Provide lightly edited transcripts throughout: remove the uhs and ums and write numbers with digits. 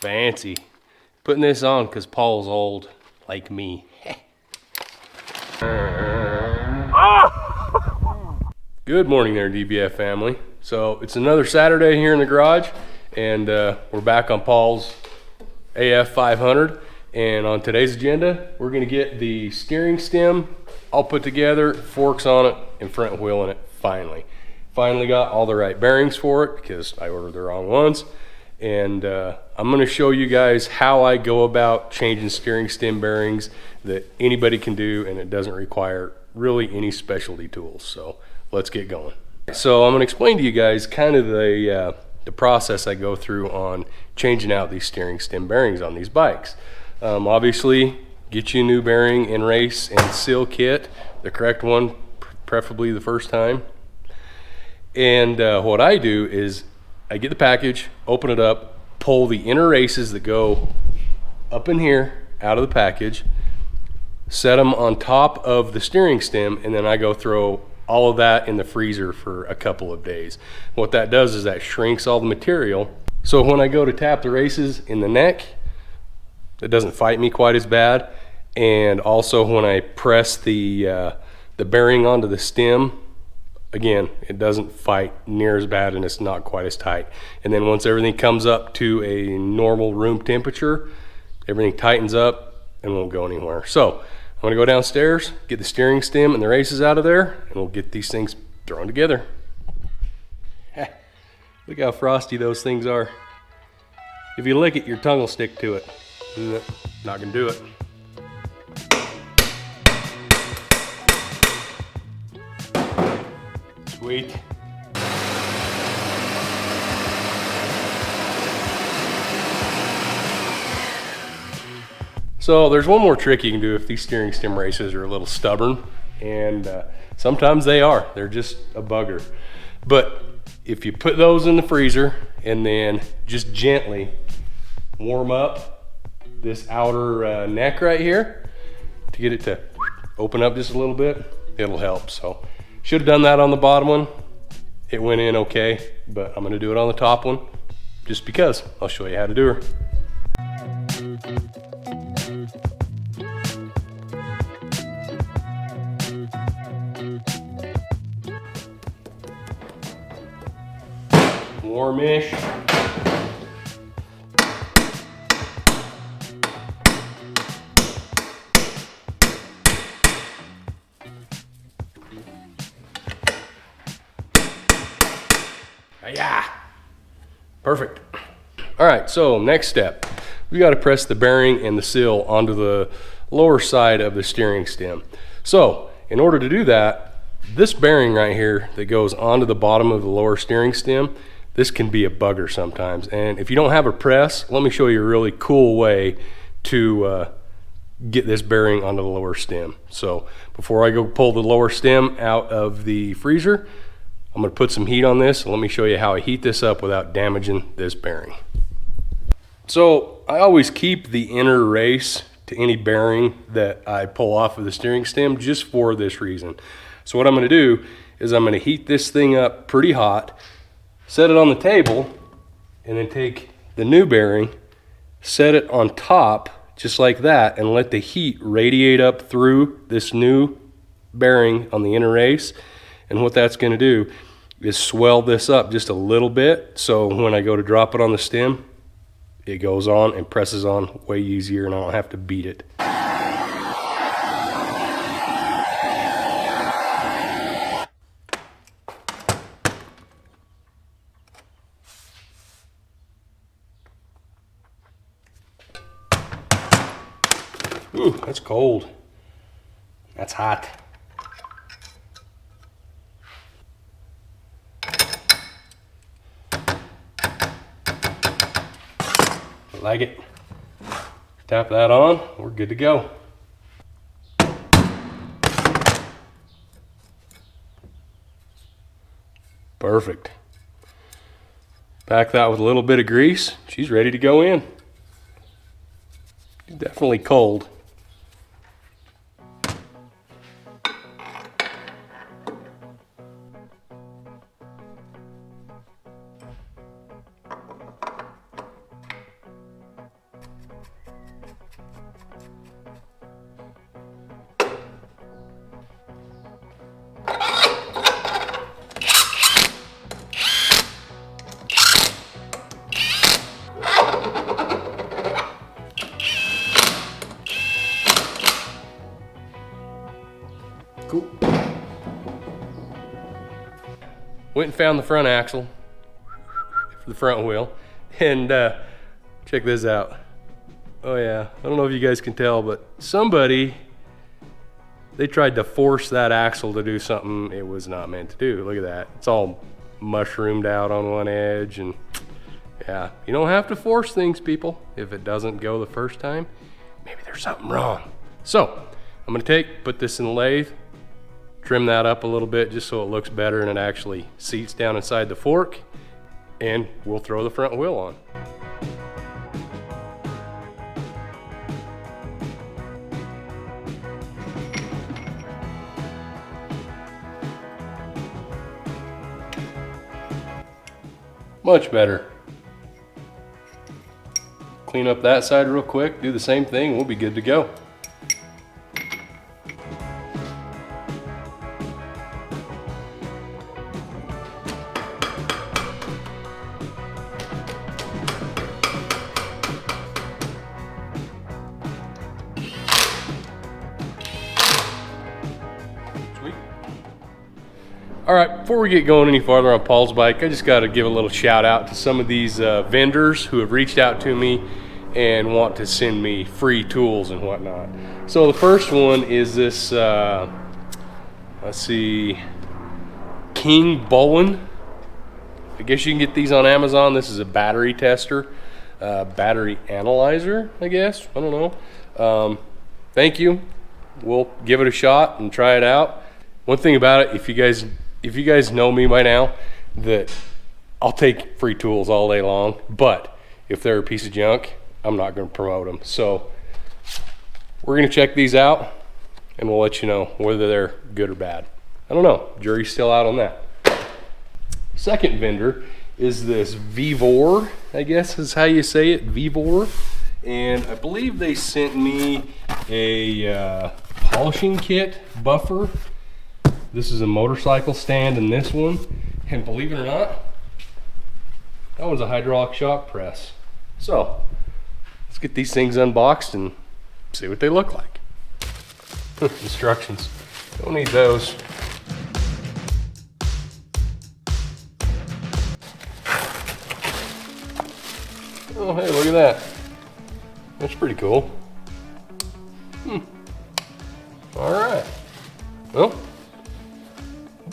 Fancy. Putting this on because Paul's old, like me. Good morning there, DBF family. So it's another Saturday here in the garage, and we're back on Paul's AF 500. And on today's agenda, we're gonna get the steering stem all put together, forks on it, and front wheel in it finally got all the right bearings for it because I ordered the wrong ones. And I'm going to show you guys how I go about changing steering stem bearings that anybody can do, and it doesn't require really any specialty tools. So let's get going. So I'm going to explain to you guys kind of the process I go through on changing out these steering stem bearings on these bikes. Obviously, get you a new bearing and race and seal kit, the correct one, preferably the first time. And what I do is I get the package, open it up, pull the inner races that go up in here out of the package, set them on top of the steering stem, and then I go throw all of that in the freezer for a couple of days. What that does is that shrinks all the material. So when I go to tap the races in the neck, it doesn't fight me quite as bad. And also when I press the bearing onto the stem, again, it doesn't fight near as bad and it's not quite as tight. And then once everything comes up to a normal room temperature, everything tightens up and won't go anywhere. So I'm gonna go downstairs, get the steering stem and the races out of there, and we'll get these things thrown together. Look how frosty those things are. If you lick it, your tongue will stick to it. Not gonna do it. Sweet. So there's one more trick you can do if these steering stem races are a little stubborn, and sometimes they are. They're just a bugger. But if you put those in the freezer and then just gently warm up this outer neck right here to get it to open up just a little bit, it'll help. So should have done that on the bottom one. It went in okay, but I'm gonna do it on the top one just because. I'll show you how to do her. Warmish. Yeah, perfect. All right, so next step, we got to press the bearing and the seal onto the lower side of the steering stem. So in order to do that, this bearing right here that goes onto the bottom of the lower steering stem, this can be a bugger sometimes. And if you don't have a press, let me show you a really cool way to get this bearing onto the lower stem. So before I go pull the lower stem out of the freezer, I'm going to put some heat on this, and let me show you how I heat this up without damaging this bearing. So I always keep the inner race to any bearing that I pull off of the steering stem just for this reason. So what I'm going to do is I'm going to heat this thing up pretty hot, set it on the table, and then take the new bearing, set it on top just like that, and let the heat radiate up through this new bearing on the inner race. And what that's going to do is swell this up just a little bit, so when I go to drop it on the stem, it goes on and presses on way easier and I don't have to beat it. Ooh, that's cold. That's hot. Like it. Tap that on, we're good to go. Perfect. Pack that with a little bit of grease. She's ready to go in. Definitely cold. Cool. Went and found the front axle for the front wheel, and check this out. Oh yeah, I don't know if you guys can tell, but they tried to force that axle to do something it was not meant to do. Look at that. It's all mushroomed out on one edge, and yeah, you don't have to force things, people. If it doesn't go the first time, maybe there's something wrong. So I'm gonna put this in the lathe, trim that up a little bit just so it looks better and it actually seats down inside the fork, and we'll throw the front wheel on. Much better. Clean up that side real quick, do the same thing, we'll be good to go. All right, before we get going any farther on Paul's bike, I just got to give a little shout out to some of these vendors who have reached out to me and want to send me free tools and whatnot. So the first one is this, let's see, King Bowen. I guess you can get these on Amazon. This is a battery tester, battery analyzer, I guess. I don't know. Thank you. We'll give it a shot and try it out. One thing about it, if you guys know me by now, that I'll take free tools all day long, but if they're a piece of junk, I'm not going to promote them. So we're going to check these out and we'll let you know whether they're good or bad. I don't know, jury's still out on that. Second vendor is this Vevor, I guess is how you say it, Vevor. And I believe they sent me a polishing kit buffer. This is a motorcycle stand in this one, and believe it or not, that one's a hydraulic shock press. So let's get these things unboxed and see what they look like. Instructions, don't need those. Oh hey, look at that. That's pretty cool. All right, well,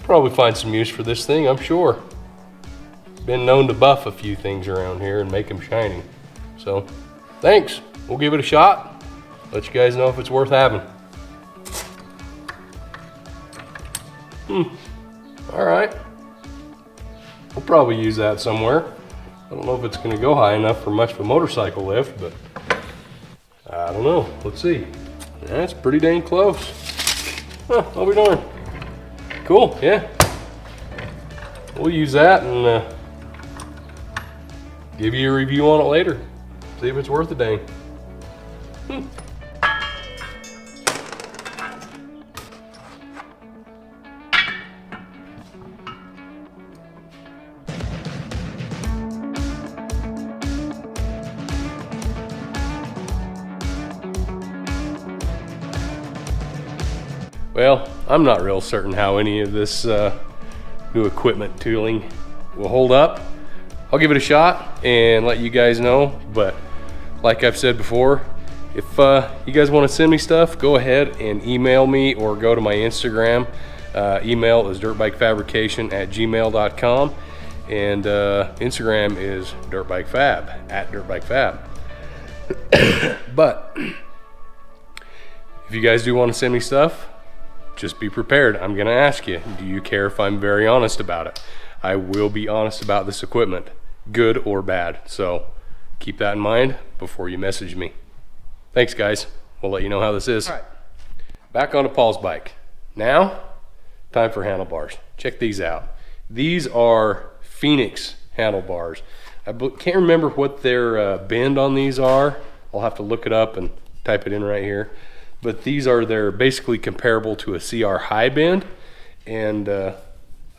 probably find some use for this thing, I'm sure. Been known to buff a few things around here and make them shiny. So, thanks. We'll give it a shot. Let you guys know if it's worth having. All right. We'll probably use that somewhere. I don't know if it's gonna go high enough for much of a motorcycle lift, but I don't know. Let's see. That's pretty dang close. Huh, I'll be darned. Cool, yeah. We'll use that and give you a review on it later. See if it's worth a dang. Well, I'm not real certain how any of this new equipment tooling will hold up. I'll give it a shot and let you guys know, but like I've said before, if you guys want to send me stuff, go ahead and email me or go to my Instagram. Email is dirtbikefabrication@gmail.com, and Instagram is dirtbikefab, @dirtbikefab. But if you guys do want to send me stuff, just be prepared. I'm gonna ask you, do you care if I'm very honest about it? I will be honest about this equipment, good or bad. So keep that in mind before you message me. Thanks guys, we'll let you know how this is. All right. Back onto Paul's bike. Now, time for handlebars. Check these out. These are Phoenix handlebars. I can't remember what their bend on these are. I'll have to look it up and type it in right here. But they're basically comparable to a CR high bend, and I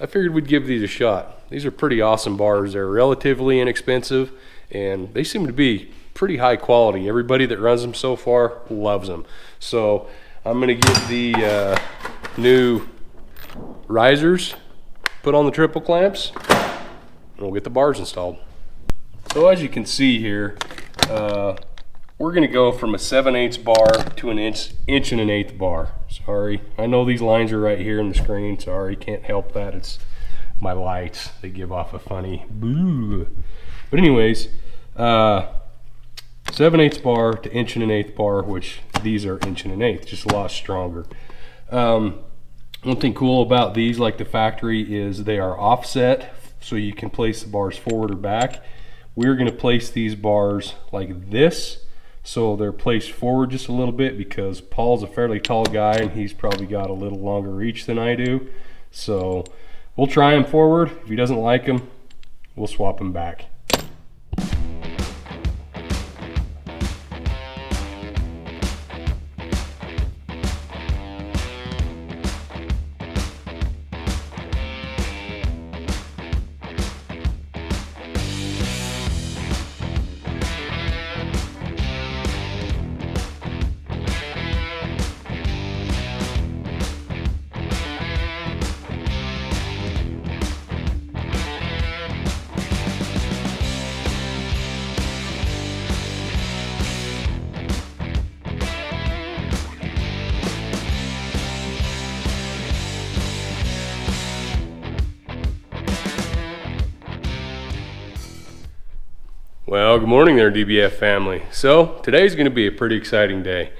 figured we'd give these a shot. These are pretty awesome bars. They're relatively inexpensive, and they seem to be pretty high quality. Everybody that runs them so far loves them. So I'm gonna give the new risers put on the triple clamps, and we'll get the bars installed. So as you can see here, we're gonna go from a 7/8 bar to an inch and an eighth bar. Sorry, I know these lines are right here in the screen. Sorry, can't help that. It's my lights. They give off a funny boo. But anyways, 7/8 bar to inch and an eighth bar, which these are inch and an eighth, just a lot stronger. One thing cool about these, like the factory, is they are offset, so you can place the bars forward or back. We're gonna place these bars like this, so they're placed forward just a little bit because Paul's a fairly tall guy and he's probably got a little longer reach than I do. So we'll try him forward. If he doesn't like them, we'll swap him back. Well, good morning there, DBF family. So today's going to be a pretty exciting day.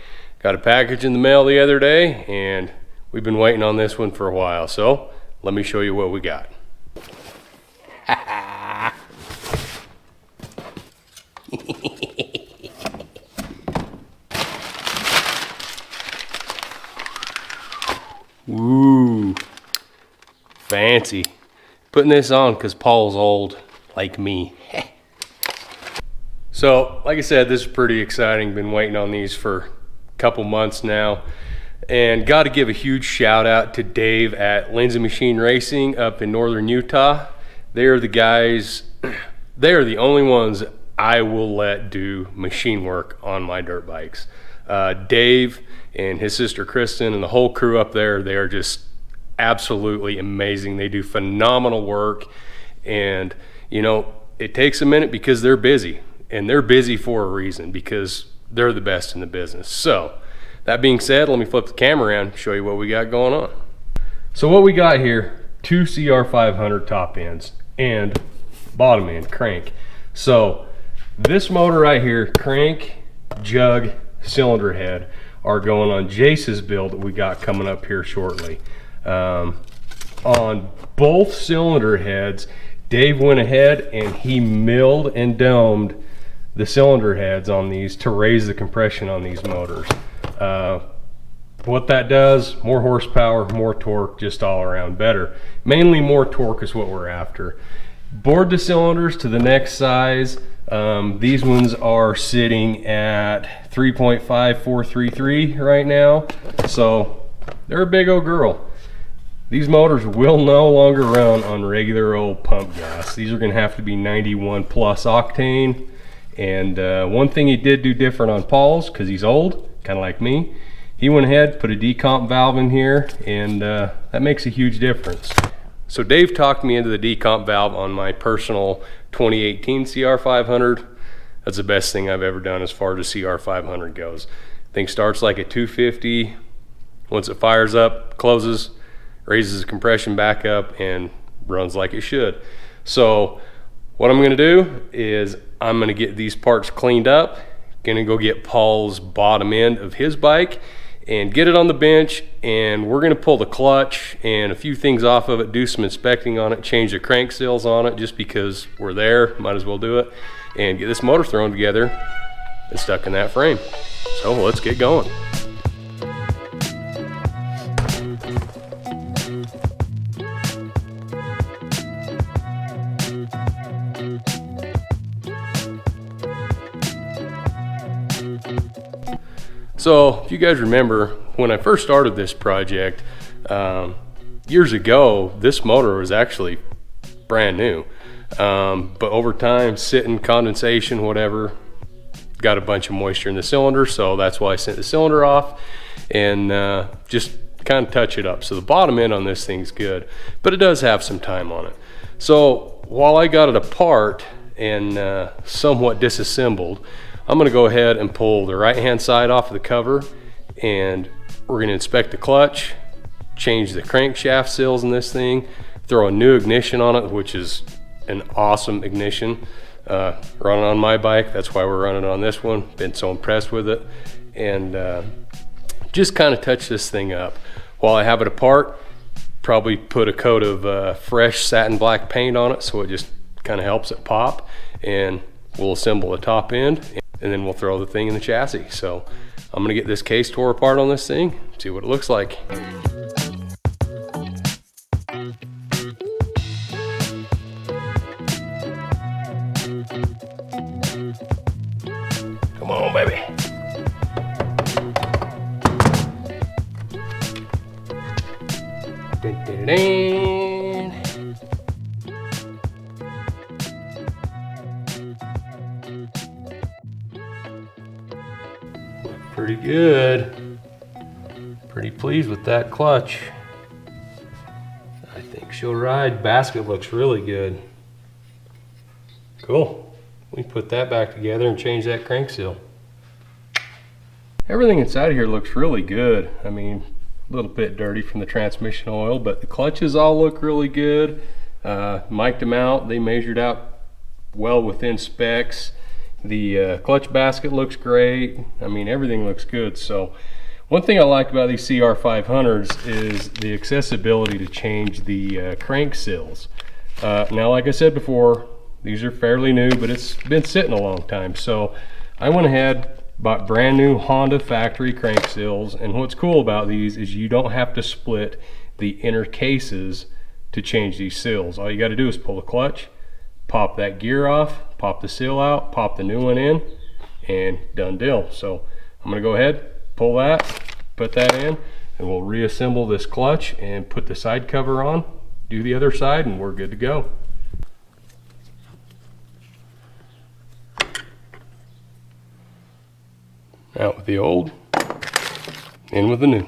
Got a package in the mail the other day and we've been waiting on this one for a while. So let me show you what we got. Ooh, fancy. Putting this on because Paul's old like me. So, like I said, this is pretty exciting. Been waiting on these for a couple months now. And got to give a huge shout out to Dave at Lindsay Machine Racing up in northern Utah. They are the guys, they are the only ones I will let do machine work on my dirt bikes. Dave and his sister Kristen and the whole crew up there, they are just absolutely amazing. They do phenomenal work. And, you know, it takes a minute because they're busy. And they're busy for a reason because they're the best in the business. So that being said, let me flip the camera around and show you what we got going on. So what we got here, two CR500 top ends and bottom end crank. So this motor right here, crank, jug, cylinder head, are going on Jace's build that we got coming up here shortly. On both cylinder heads, Dave went ahead and he milled and domed the cylinder heads on these to raise the compression on these motors. What that does, more horsepower, more torque, just all around better. Mainly more torque is what we're after. Bored the cylinders to the next size. These ones are sitting at 3.5433 right now. So they're a big old girl. These motors will no longer run on regular old pump gas. These are gonna have to be 91 plus octane. And one thing he did do different on Paul's, because he's old, kind of like me, he went ahead, put a decomp valve in here, and that makes a huge difference. So Dave talked me into the decomp valve on my personal 2018 CR500. That's the best thing I've ever done as far as the CR500 goes. Thing starts like a 250. Once it fires up, closes, raises the compression back up, and runs like it should. So what I'm gonna do is I'm gonna get these parts cleaned up, gonna go get Paul's bottom end of his bike and get it on the bench, and we're gonna pull the clutch and a few things off of it, do some inspecting on it, change the crank seals on it just because we're there, might as well do it, and get this motor thrown together and stuck in that frame. So let's get going. So if you guys remember, when I first started this project years ago, this motor was actually brand new. But over time, sitting, condensation, whatever, got a bunch of moisture in the cylinder, so that's why I sent the cylinder off and just kind of touch it up. So the bottom end on this thing's good, but it does have some time on it. So while I got it apart and somewhat disassembled, I'm gonna go ahead and pull the right-hand side off of the cover, and we're gonna inspect the clutch, change the crankshaft seals in this thing, throw a new ignition on it, which is an awesome ignition. Running on my bike, that's why we're running on this one. Been so impressed with it. And just kind of touch this thing up. While I have it apart, probably put a coat of fresh satin black paint on it so it just kind of helps it pop. And we'll assemble the top end, and then we'll throw the thing in the chassis. So I'm gonna get this case tore apart on this thing, see what it looks like. Come on, baby. Dun, dun, dun. Pretty good. Pretty pleased with that clutch. I think she'll ride. Basket looks really good. Cool. We can put that back together and change that crank seal. Everything inside of here looks really good. I mean, a little bit dirty from the transmission oil, but the clutches all look really good. Mic'd them out. They measured out well within specs. The clutch basket looks great. I mean, everything looks good. So one thing I like about these CR500s is the accessibility to change the crank seals. Now, like I said before, these are fairly new, but it's been sitting a long time. So I went ahead, bought brand new Honda factory crank seals. And what's cool about these is you don't have to split the inner cases to change these seals. All you got to do is pull the clutch, pop that gear off, pop the seal out, pop the new one in, and done deal. So I'm gonna go ahead, pull that, put that in, and we'll reassemble this clutch and put the side cover on, do the other side, and we're good to go. Out with the old, in with the new.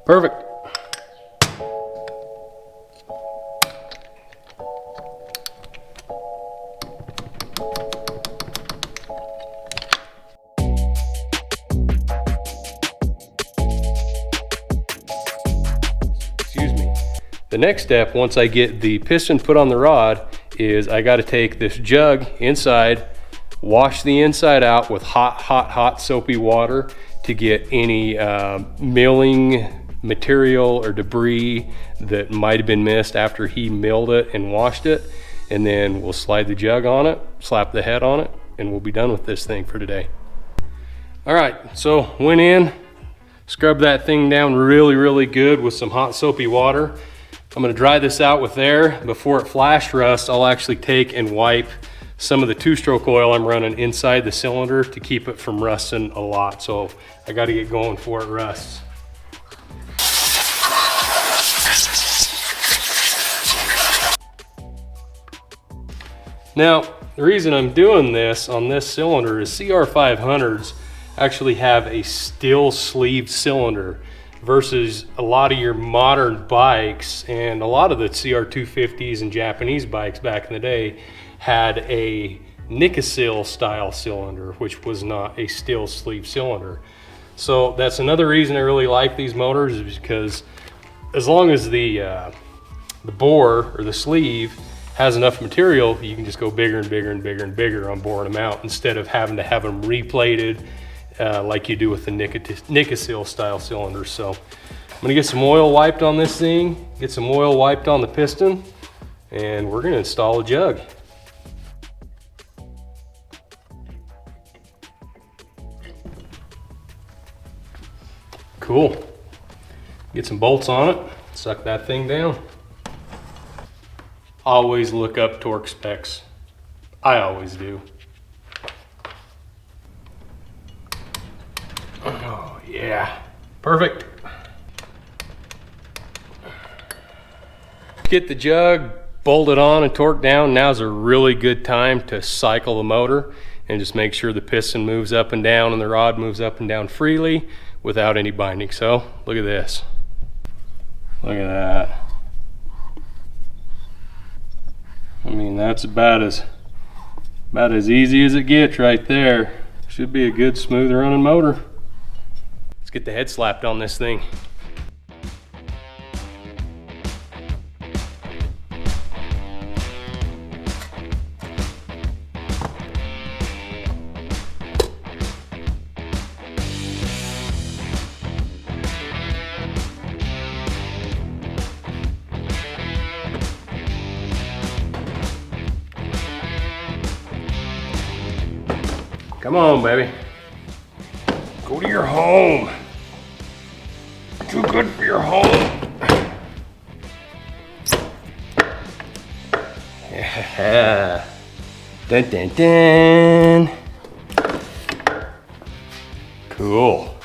Perfect. Excuse me. The next step, once I get the piston put on the rod, is I got to take this jug inside, wash the inside out with hot soapy water to get any milling material or debris that might have been missed after he milled it and washed it. And then we'll slide the jug on it, slap the head on it, and we'll be done with this thing for today. All right, so went in, scrubbed that thing down really good with some hot soapy water. I'm gonna dry this out with air. Before it flash rusts, I'll actually take and wipe some of the two-stroke oil I'm running inside the cylinder to keep it from rusting a lot. So I got to get going before it rusts. Now, the reason I'm doing this on this cylinder is CR500s actually have a steel sleeve cylinder versus a lot of your modern bikes, and a lot of the CR250s and Japanese bikes back in the day had a Nikasil style cylinder, which was not a steel sleeve cylinder. So that's another reason I really like these motors, is because as long as the bore or the sleeve has enough material, you can just go bigger and bigger and bigger and bigger on boring them out instead of having to have them replated like you do with the Nikasil style cylinders. So I'm gonna get some oil wiped on this thing, get some oil wiped on the piston, and we're gonna install a jug. Cool. Get some bolts on it, suck that thing down. Always look up torque specs. I always do. Oh yeah, perfect. Get the jug bolted on and torqued down, now's a really good time to cycle the motor and just make sure the piston moves up and down and the rod moves up and down freely without any binding. So look at this. Look at that. I mean, that's about as easy as it gets right there. Should be a good smooth running motor. Let's get the head slapped on this thing. Come on, baby. Go to your home. Too good for your home. Yeah. Dun, dun, dun. Cool.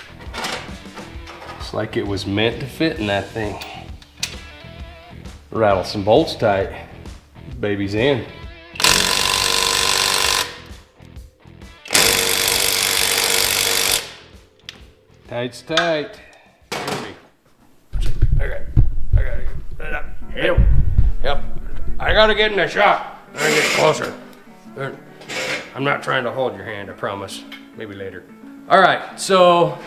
Looks like it was meant to fit in that thing. Rattle some bolts tight. This baby's in. Tight's tight. I gotta get it up. Yep. I gotta get in the shop. I gotta get closer. I'm not trying to hold your hand, I promise. Maybe later. All right, so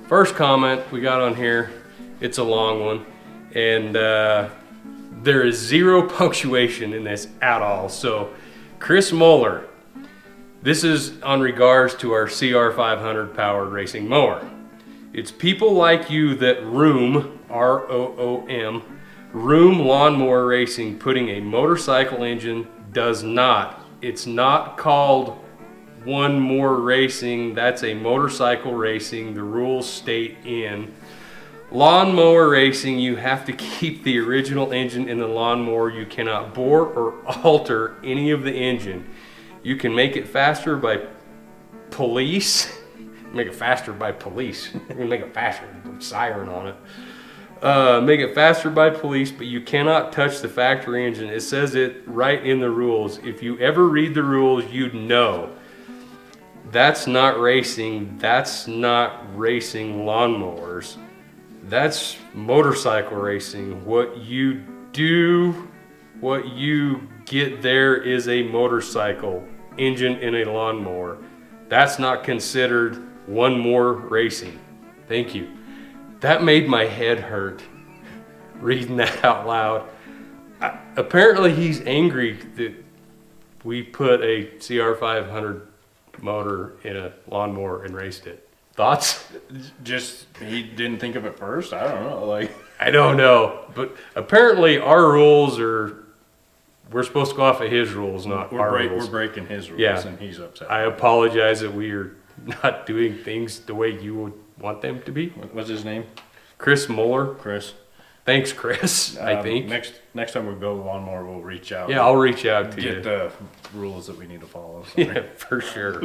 first comment we got on here, it's a long one, and there is zero punctuation in this at all. So Chris Moeller, this is on regards to our CR500 powered racing mower. It's people like you that room, R-O-O-M, room lawnmower racing putting a motorcycle engine does not. It's not called One More Racing. That's a motorcycle racing. The rules state in lawnmower racing, you have to keep the original engine in the lawnmower. You cannot bore or alter any of the engine. You can make it faster by police. Make it faster by police. You can make it faster, put a siren on it. Make it faster by police, but you cannot touch the factory engine. It says it right in the rules. If you ever read the rules, you'd know. That's not racing. That's not racing lawnmowers. That's motorcycle racing. What you do, what you get there is a motorcycle engine in a lawnmower. That's not considered One More Racing. Thank you. That made my head hurt reading that out loud. Apparently he's angry that we put a CR500 motor in a lawnmower and raced it. Thoughts? Just he didn't think of it first. I don't know. Like I don't know, but apparently our rules are. We're supposed to go off of his rules, not our rules. We're breaking his rules, Yeah. and he's upset. I apologize that we are not doing things the way you would want them to be. What's his name? Chris Moeller. Chris. Thanks, Chris. I think. Next time we build a lawnmower, we'll reach out. Yeah, I'll reach out to Get you. the rules that we need to follow. Sorry. Yeah, for sure.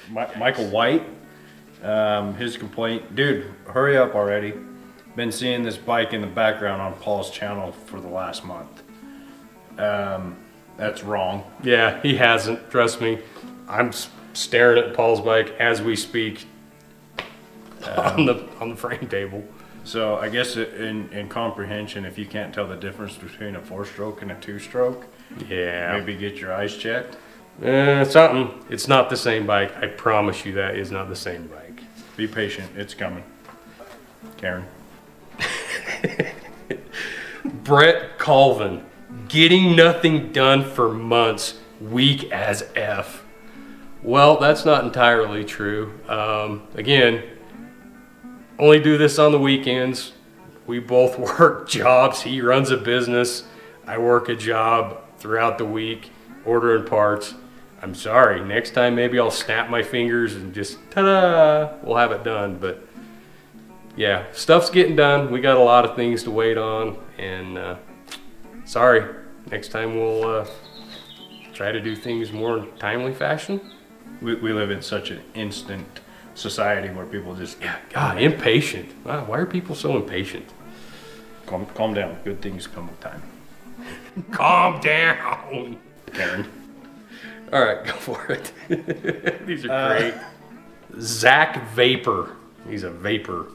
Michael White, his complaint, dude, hurry up already. Been seeing this bike in the background on Paul's channel for the last month. That's wrong. Yeah, he hasn't. Trust me. I'm staring at Paul's bike as we speak on the frame table. So I guess in comprehension, if you can't tell the difference between a 4-stroke and a 2-stroke, Yeah. maybe get your eyes checked. Something. It's not the same bike. I promise you that is not the same bike. Be patient, it's coming. Karen. Brett Colvin, getting nothing done for months, weak as F. Well, that's not entirely true. Again, only do this on the weekends. We both work jobs. He runs a business. I work a job throughout the week, ordering parts. I'm sorry, next time maybe I'll snap my fingers and just ta-da, we'll have it done. But yeah, stuff's getting done. We got a lot of things to wait on, and sorry, next time we'll try to do things more in timely fashion. We live in such an instant society where people just God, impatient. Wow, why are people so impatient? calm down. Good things come with time. Calm down. Karen. All right, go for it. These are great. Zach Vapor. He's a vapor.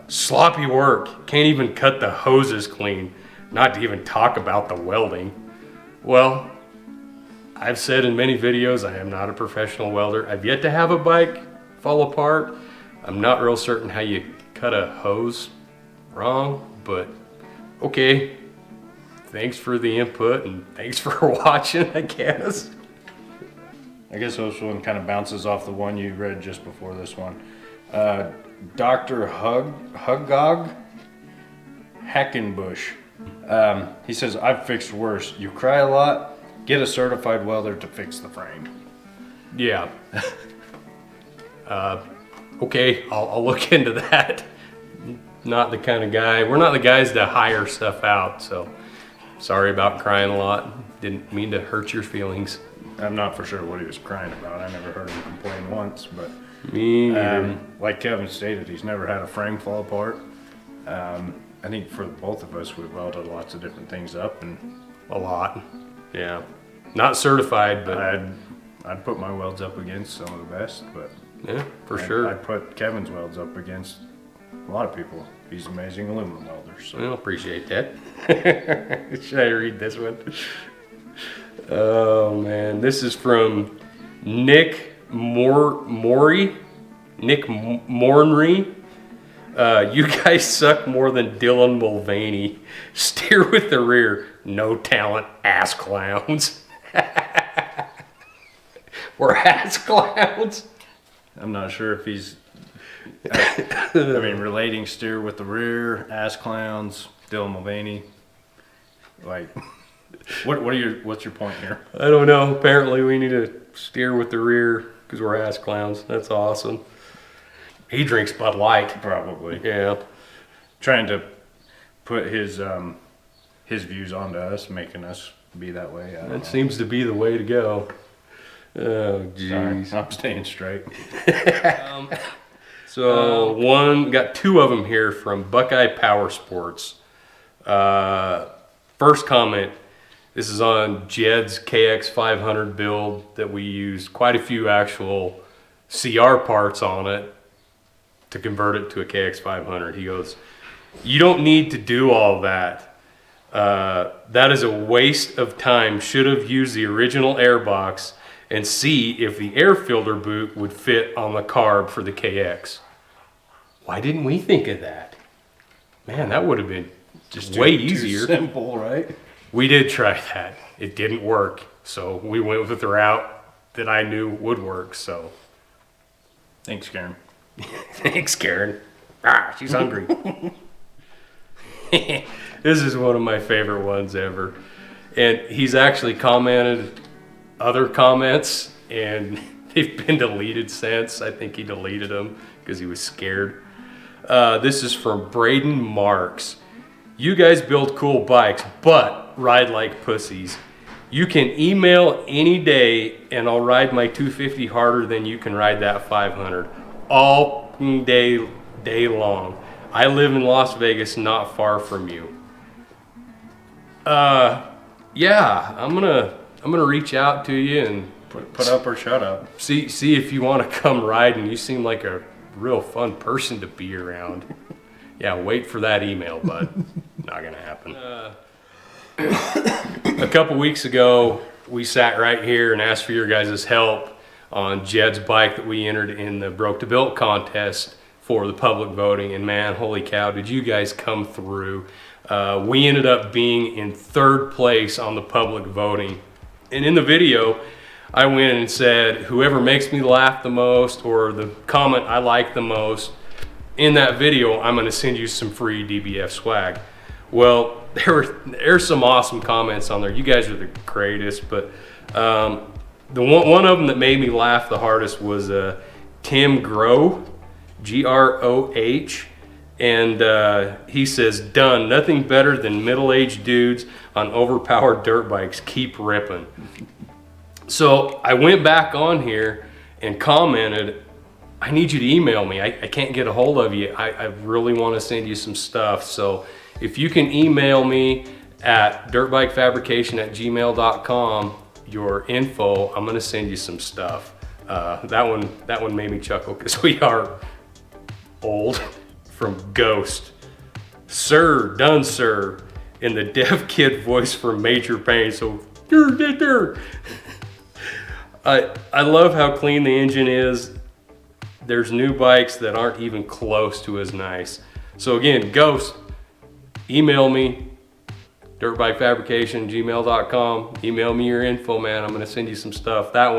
Sloppy work. Can't even cut the hoses clean. Not to even talk about the welding. Well, I've said in many videos I am not a professional welder. I've yet to have a bike fall apart. I'm not real certain how you cut a hose wrong, but okay. Thanks for the input and thanks for watching, I guess. I guess this one kind of bounces off the one you read just before this one. Dr. Huggog Hackenbush. He says, I've fixed worse. You cry a lot, get a certified welder to fix the frame. Yeah. Okay, I'll look into that. Not the kind of guy, we're not the guys to hire stuff out, so sorry about crying a lot. Didn't mean to hurt your feelings. I'm not for sure what he was crying about. I never heard him complain once, but Me neither. like Kevin stated, he's never had a frame fall apart. I think for both of us, we've welded lots of different things up, and A lot. Yeah. Not certified, but I'd put my welds up against some of the best, but yeah, for sure. I'd put Kevin's welds up against a lot of people. He's an amazing aluminum welder. So Well, appreciate that. Should I read this one? Oh man, this is from Nick Morey. Nick Mornry. You guys suck more than Dylan Mulvaney. Steer with the rear. No talent, ass clowns. We're ass clowns. I'm not sure if he's, I mean, relating steer with the rear, ass clowns, Dylan Mulvaney. Like, what's your point here? I don't know. Apparently we need to steer with the rear because we're ass clowns. That's awesome. He drinks Bud Light. Probably Yeah. trying to put his views onto us, making us be that way. I don't That know. seems to be the way to go. Oh, Sorry, jeez. I'm staying straight. So got two of them here from Buckeye Power Sports. First comment, this is on Jed's KX500 build that we used quite a few actual CR parts on it to convert it to a KX500. He goes, you don't need to do all that. That is a waste of time. Should have used the original airbox and see if the air filter boot would fit on the carb for the KX. Why didn't we think of that? Man, that would have been just way easier. Too simple, right? We did try that. It didn't work. So we went with the route that I knew would work. So Thanks, Karen. thanks, Karen. Ah, she's hungry. This is one of my favorite ones ever. And he's actually commented other comments and they've been deleted since. I think he deleted them because he was scared. This is from Braden Marks. You guys build cool bikes, but ride like pussies. You can email any day and I'll ride my 250 harder than you can ride that 500. All day long. I live in Las Vegas, not far from you. Yeah, I'm gonna reach out to you and Put up or shut up. see if you want to come ride. And you seem like a real fun person to be around. Yeah, wait for that email, bud. Not gonna happen. A couple weeks ago, we sat right here and asked for your guys' help on Jed's bike that we entered in the Broke to Built contest for the public voting. And man, holy cow, did you guys come through. We ended up being in third place on the public voting. And in the video, I went and said, whoever makes me laugh the most or the comment I like the most, in that video, I'm gonna send you some free DBF swag. Well, there's some awesome comments on there. You guys are the greatest, but the one of them that made me laugh the hardest was Tim Groh, Groh, and he says, done, nothing better than middle-aged dudes on overpowered dirt bikes, keep ripping. So I went back on here and commented, I need you to email me. I can't get a hold of you. I really want to send you some stuff. So if you can email me at dirtbikefabrication@gmail.com your info. I'm gonna send you some stuff. That one made me chuckle because we are old. From Ghost, Sir, done sir, in the deaf kid voice from Major Pain. So, I love how clean the engine is. There's new bikes that aren't even close to as nice. So again, Ghost, email me, dirtbikefabrication@gmail.com. Email me your info, man. I'm gonna send you some stuff. That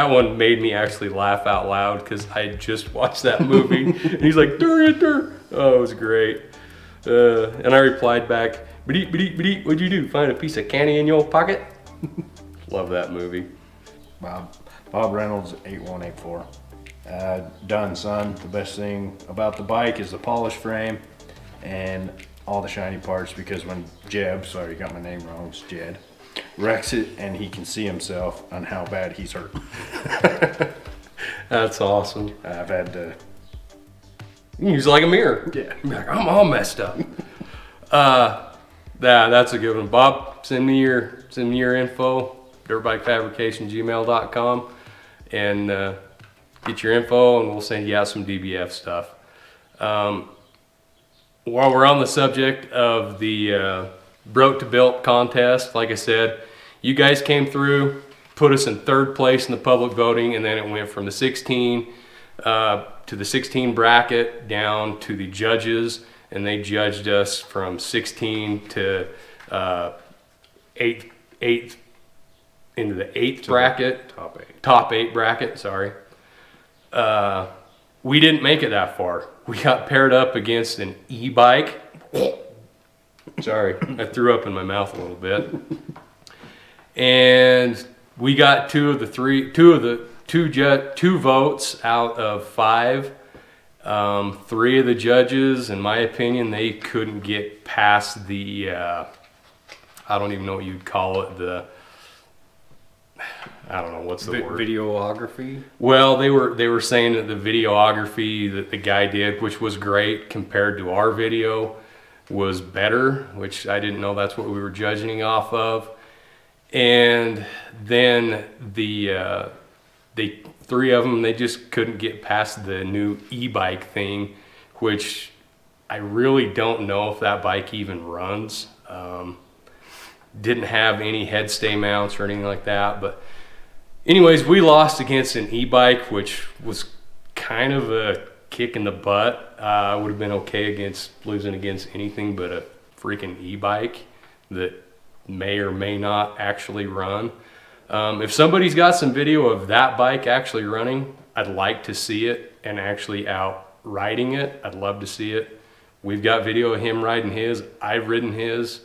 one made me actually laugh out loud because I had just watched that movie. And he's like, dur. Oh, it was great. And I replied back, "Bedeet, what'd you do? Find a piece of candy in your pocket?" Love that movie. Bob Reynolds, 8184. Done, son. The best thing about the bike is the polished frame and all the shiny parts, because when Jeb, sorry, got my name wrong, it's Jed, wrecks it and he can see himself on how bad he's hurt. That's awesome. I've had to use it like a mirror. Yeah. Be like, I'm all messed up. That's a good one. Bob, send me your info, dirtbikefabrication@gmail.com, and get your info and we'll send you out some DBF stuff. While we're on the subject of the Broke to Built contest, like I said, you guys came through, put us in 3rd place in the public voting, and then it went from the 16 to the 16 bracket down to the judges, and they judged us from 16 to 8th into the 8th bracket. Top 8 bracket, sorry. We didn't make it that far. We got paired up against an e-bike. Sorry, I threw up in my mouth a little bit. And we got two votes out of 5. 3 of the judges, in my opinion, they couldn't get past the, I don't even know what you'd call it, I don't know what's the word. Videography. Well, they were saying that the videography that the guy did, which was great compared to our video, was better, which I didn't know that's what we were judging off of. And then the 3 of them, they just couldn't get past the new e-bike thing, which I really don't know if that bike even runs. Didn't have any head stay mounts or anything like that, but anyways, we lost against an e-bike, which was kind of a kick in the butt. I would have been okay against losing against anything but a freaking e-bike that may or may not actually run. If somebody's got some video of that bike actually running, I'd like to see it, and actually out riding it. I'd love to see it. We've got video of him riding his. I've ridden his.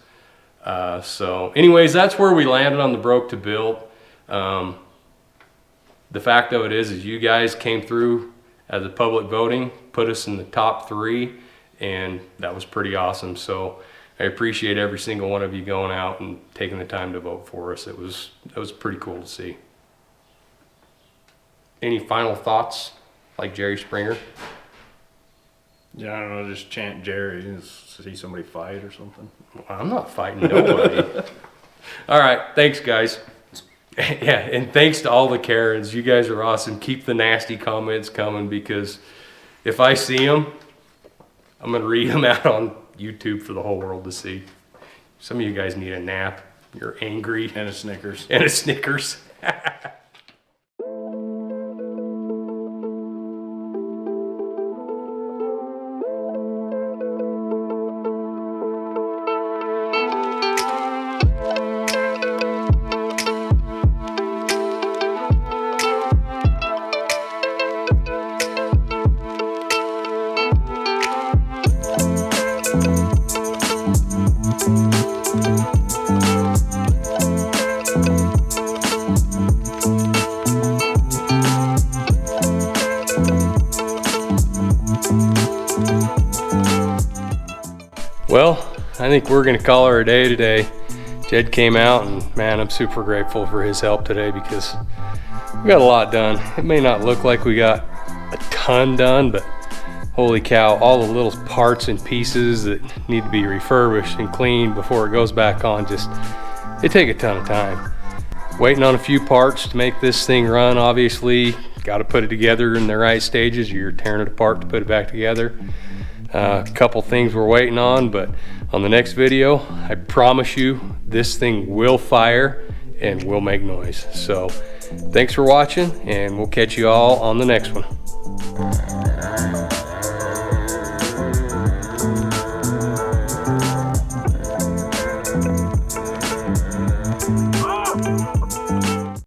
So anyways, that's where we landed on the Broke to Built. The fact of it is you guys came through as a public voting, put us in the top 3, and that was pretty awesome. So I appreciate every single one of you going out and taking the time to vote for us. It was pretty cool to see. Any final thoughts, like Jerry Springer? Yeah, I don't know, just chant Jerry and see somebody fight or something. I'm not fighting nobody. All right, thanks guys. Yeah, and thanks to all the Karens. You guys are awesome. Keep the nasty comments coming, because if I see them, I'm going to read them out on YouTube for the whole world to see. Some of you guys need a nap. You're angry. And a Snickers. And a Snickers. Well, I think we're gonna call her a day today. Jed came out, and man, I'm super grateful for his help today, because we got a lot done. It may not look like we got a ton done, but holy cow, all the little parts and pieces that need to be refurbished and cleaned before it goes back on, it take a ton of time. Waiting on a few parts to make this thing run, obviously. Got to put it together in the right stages. You're tearing it apart to put it back together. A couple things we're waiting on, but on the next video, I promise you this thing will fire and will make noise. So thanks for watching, and we'll catch you all on the next one.